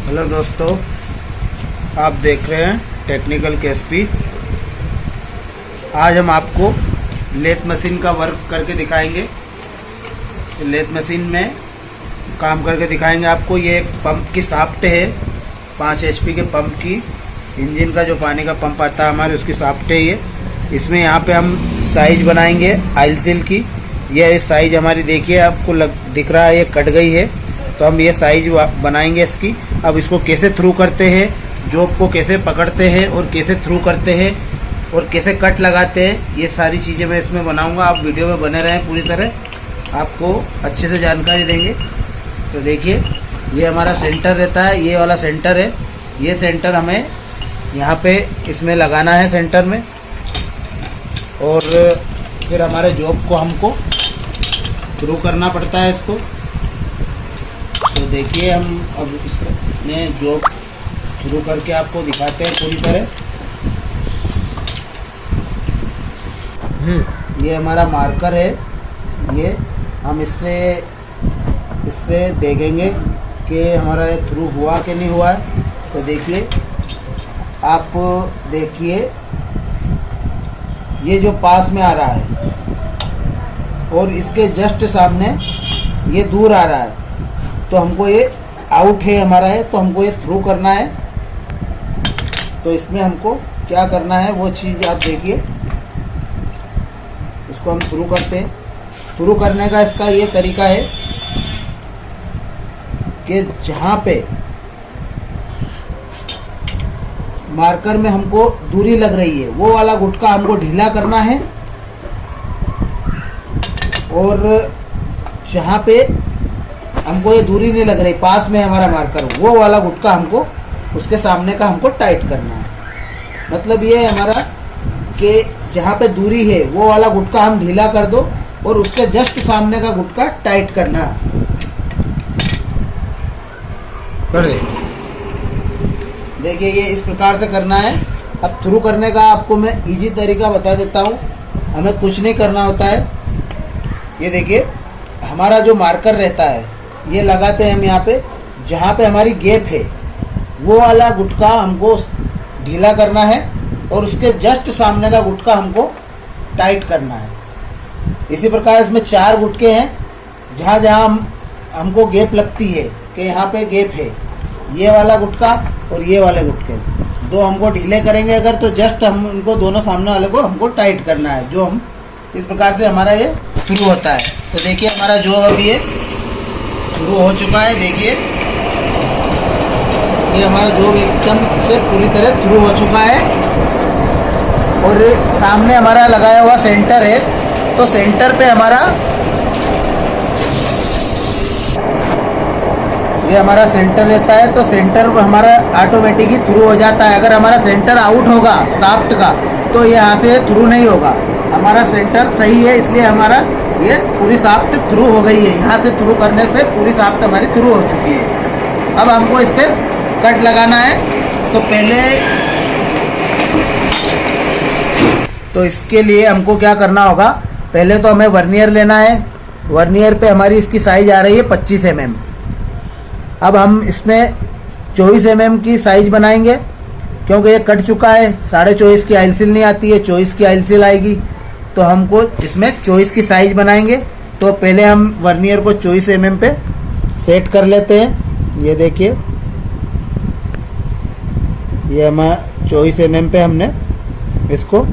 Hello दोस्तों, आप देख रहे हैं टेक्निकल केएसपी। आज हम आपको लेथ मशीन का वर्क करके दिखाएंगे। लेथ मशीन में काम करके दिखाएंगे आपको। ये एक पंप की शाफ्ट है, 5 HP के पंप की, इंजन का जो पानी का पंप आता है हमारे, उसकी शाफ्ट है ये। इसमें यहाँ पे हम साइज बनाएंगे आयल सील की। ये साइज हमारी देखिए, आपको दिख रहा है, ये कट गई है, तो हम ये साइज बनाएंगे इसकी। अब इसको कैसे थ्रू करते हैं, जॉब को कैसे पकड़ते हैं और कैसे थ्रू करते हैं और कैसे कट लगाते हैं, ये सारी चीज़ें मैं इसमें बनाऊंगा। आप वीडियो में बने रहें, पूरी तरह आपको अच्छे से जानकारी देंगे। तो देखिए, ये हमारा सेंटर रहता है, ये वाला सेंटर है। ये सेंटर हमें यहाँ पे इसमें लगाना है सेंटर में, और फिर हमारे जॉब को हमको थ्रू करना पड़ता है इसको। तो देखिए, हम अब इसमें जॉब थ्रू करके आपको दिखाते हैं पूरी तरह। ये हमारा मार्कर है, ये हम इससे देखेंगे कि हमारा ये थ्रू हुआ कि नहीं हुआ है। तो देखिए, आप देखिए, ये जो पास में आ रहा है और इसके जस्ट सामने ये दूर आ रहा है, तो हमको ये आउट है हमारा है, तो हमको ये थ्रू करना है। तो इसमें हमको क्या करना है वो चीज़ आप देखिए। इसको हम थ्रू करते हैं। थ्रू करने का इसका ये तरीका है कि जहाँ पे मार्कर में हमको दूरी लग रही है, वो वाला गुटका हमको ढीला करना है, और जहाँ पे हमको ये दूरी नहीं लग रही, पास में हमारा मार्कर, वो वाला गुटका हमको उसके सामने का हमको टाइट करना है। मतलब ये हमारा कि जहाँ पे दूरी है वो वाला गुटका हम ढीला कर दो और उसके जस्ट सामने का गुटका टाइट करना है। देखिए, ये इस प्रकार से करना है। अब थ्रू करने का आपको मैं इजी तरीका बता देता हूँ। हमें कुछ नहीं करना होता है। ये देखिए, हमारा जो मार्कर रहता है, ये लगाते हैं हम यहाँ पे, जहाँ पे हमारी गैप है वो वाला गुटका हमको ढीला करना है, और उसके जस्ट सामने का गुटका हमको टाइट करना है। इसी प्रकार इसमें 4 गुटके हैं, जहाँ जहाँ हमको गैप लगती है कि यहाँ पे गैप है, ये वाला गुटका और ये वाले गुटके, 2 हमको ढीले करेंगे अगर, तो जस्ट हम उनको दोनों सामने वाले को हमको टाइट करना है। जो हम इस प्रकार से हमारा ये थ्रू होता है। तो देखिए, हमारा जो अभी ये थ्रू हो चुका है, देखिए ये हमारा जॉब एकदम से पूरी तरह थ्रू हो चुका है। और सामने हमारा लगाया हुआ सेंटर है, तो सेंटर पे हमारा ये हमारा सेंटर रहता है, तो सेंटर हमारा ऑटोमेटिक ही थ्रू हो जाता है। अगर हमारा सेंटर आउट होगा शाफ्ट का, तो यहाँ से थ्रू नहीं होगा। हमारा सेंटर सही है, इसलिए हमारा ये पूरी शाफ्ट थ्रू हो गई है। यहाँ से थ्रू करने पे पूरी शाफ्ट हमारी थ्रू हो चुकी है। अब हमको इस पर कट लगाना है। तो इसके लिए हमको क्या करना होगा, पहले तो हमें वर्नियर लेना है। वर्नियर पे हमारी इसकी साइज आ रही है 25 mm। अब हम इसमें 24 mm की साइज बनाएंगे, क्योंकि ये कट चुका है। 24.5 की आयल सील नहीं आती है, 24 की आयल सील आएगी, तो हमको इसमें 24 की साइज बनाएंगे। तो पहले हम वर्नियर को 24 mm पे सेट कर लेते हैं। ये देखिए, ये हमारा 24 mm पे हमने इसको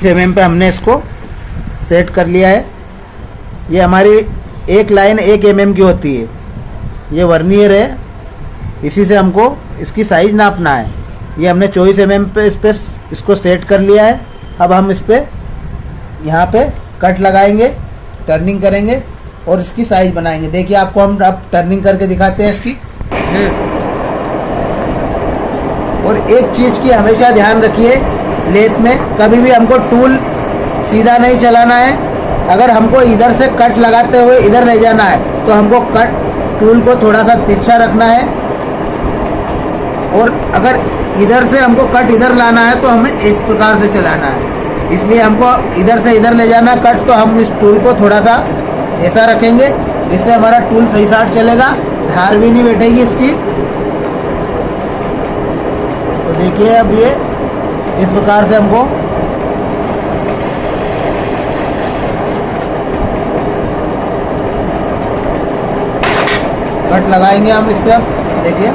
mm पे हमने इसको सेट कर लिया है। ये हमारी एक लाइन 1 mm की होती है। ये वर्नियर है, इसी से हमको इसकी साइज नापना है। ये हमने 24 mm पे इस पर इसको सेट कर लिया है। अब हम इस पे यहाँ पे कट लगाएंगे, टर्निंग करेंगे और इसकी साइज बनाएंगे। देखिए, आपको हम अब टर्निंग करके दिखाते हैं इसकी। और एक चीज़ की हमेशा ध्यान रखिए, लेथ में कभी भी हमको टूल सीधा नहीं चलाना है। अगर हमको इधर से कट लगाते हुए इधर ले जाना है, तो हमको कट टूल को थोड़ा सा तिरछा रखना है। और अगर इधर से हमको कट इधर लाना है तो हमें इस प्रकार से चलाना है, इसलिए हमको इधर से इधर ले जाना कट। तो हम इस टूल को थोड़ा सा ऐसा रखेंगे, इससे हमारा टूल सही साट चलेगा, धार भी नहीं बैठेगी इसकी। तो देखिए अब ये इस प्रकार से हमको कट लगाएंगे हम इस पे। अब देखिए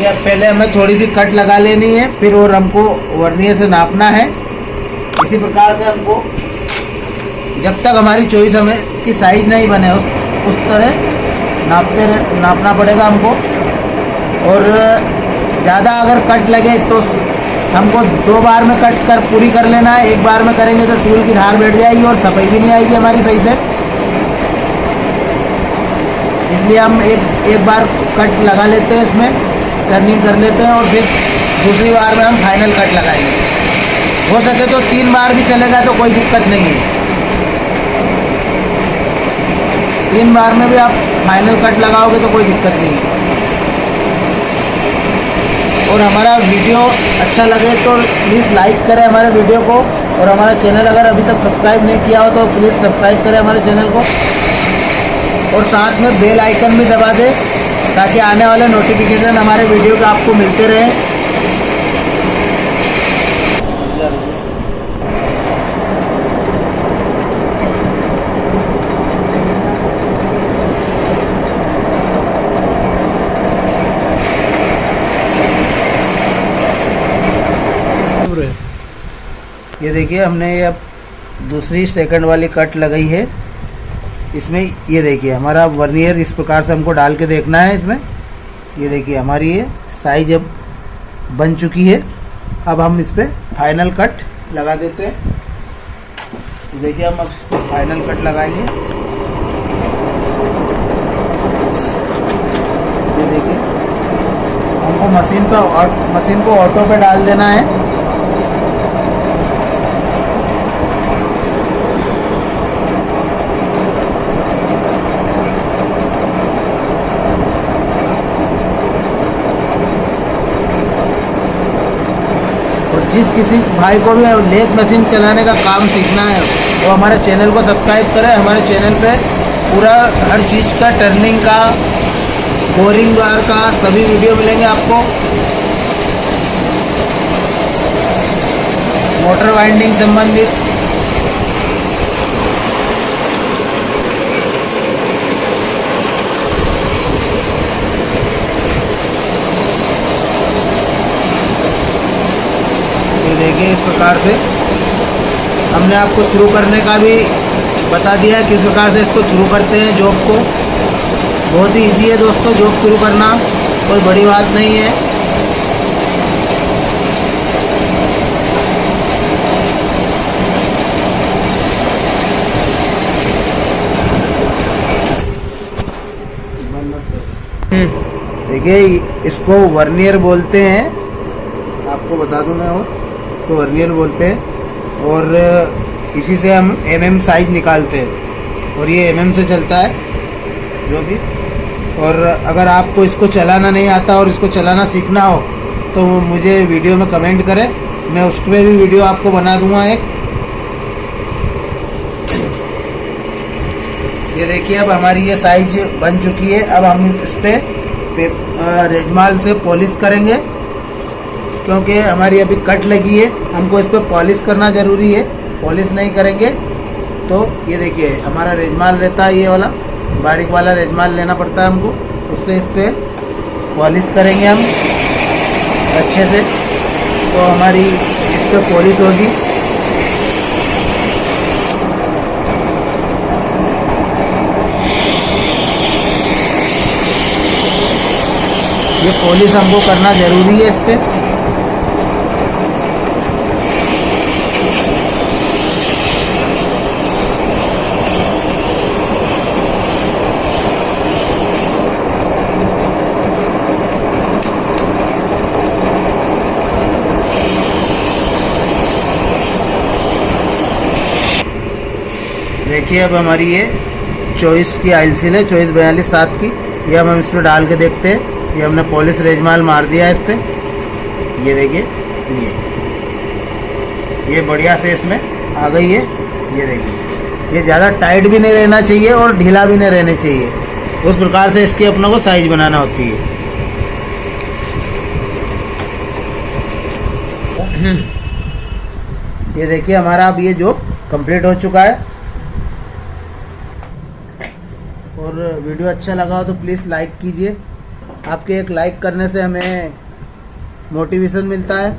ये पहले हमें थोड़ी सी कट लगा लेनी है, फिर और हमको वर्नियर से नापना है। इसी प्रकार से हमको जब तक हमारी चॉइस हमें की साइज नहीं बने उस तरह नापना पड़ेगा हमको। और ज़्यादा अगर कट लगे तो हमको 2 बार में कट कर पूरी कर लेना है। एक बार में करेंगे तो टूल की धार बैठ जाएगी और सफाई भी नहीं आएगी हमारी सही से, इसलिए हम एक बार कट लगा लेते हैं, इसमें टर्निंग कर लेते हैं और फिर दूसरी बार में हम फाइनल कट लगाएंगे। हो सके तो 3 बार भी चलेगा तो कोई दिक्कत नहीं है। 3 बार में भी आप फाइनल कट लगाओगे तो कोई दिक्कत नहीं है। और हमारा वीडियो अच्छा लगे तो प्लीज़ लाइक करें हमारे वीडियो को, और हमारा चैनल अगर अभी तक सब्सक्राइब नहीं किया हो तो प्लीज़ सब्सक्राइब करें हमारे चैनल को, और साथ में बेल आइकन भी दबा दें ताकि आने वाले नोटिफिकेशन हमारे वीडियो के आपको मिलते रहे। ये देखिए हमने ये अब दूसरी सेकंड वाली कट लगाई है इसमें। ये देखिए हमारा वर्नियर इस प्रकार से हमको डाल के देखना है इसमें। ये देखिए हमारी ये साइज अब बन चुकी है। अब हम इस पे फाइनल कट लगा देते हैं। देखिए हम अब इस पे फाइनल कट लगाएंगे। ये देखिए हमको मशीन को ऑटो पे डाल देना है। जिस किसी भाई को भी लेथ मशीन चलाने का काम सीखना है वो हमारे चैनल को सब्सक्राइब करें। हमारे चैनल पे पूरा हर चीज़ का, टर्निंग का, बोरिंग बार का सभी वीडियो मिलेंगे आपको। मोटर वाइंडिंग संबंधित देखिए इस प्रकार से हमने आपको थ्रू करने का भी बता दिया है, किस प्रकार से इसको थ्रू करते हैं जॉब को। बहुत ही ईजी है दोस्तों जॉब थ्रू करना, कोई बड़ी बात नहीं है। देखिए इसको वर्नियर बोलते हैं, आपको बता दूं मैं, और इसको वर्नियर बोलते हैं। और इसी से हम mm साइज निकालते हैं और ये mm से चलता है जो भी। और अगर आपको इसको चलाना नहीं आता और इसको चलाना सीखना हो तो मुझे वीडियो में कमेंट करें, मैं उसमें भी वीडियो आपको बना दूंगा एक। ये देखिए अब हमारी ये साइज बन चुकी है। अब हम इस पर रेजमाल से पॉलिश करेंगे क्योंकि हमारी अभी कट लगी है, हमको इस पर पॉलिश करना ज़रूरी है। पॉलिश नहीं करेंगे तो ये देखिए हमारा रेजमाल रहता है, ये वाला बारीक वाला रेजमाल लेना पड़ता है हमको, उससे इस पर पॉलिश करेंगे हम अच्छे से, तो हमारी इस पर पॉलिश होगी। ये पॉलिश हमको करना ज़रूरी है इस पर। देखिए अब हमारी ये 24 की आयल सील है, 24-42-7 की। ये हम इसमें डाल के देखते हैं। ये हमने पॉलिश रेजमाल मार दिया है इस पर। ये देखिए ये बढ़िया से इसमें आ गई है। ये देखिए ये ज़्यादा टाइट भी नहीं रहना चाहिए और ढीला भी नहीं रहना चाहिए। उस प्रकार से इसकी अपनों को साइज बनाना होती है। ये देखिए हमारा अब ये जॉब कंप्लीट हो चुका है। और वीडियो अच्छा लगा हो तो प्लीज़ लाइक कीजिए। आपके एक लाइक करने से हमें मोटिवेशन मिलता है।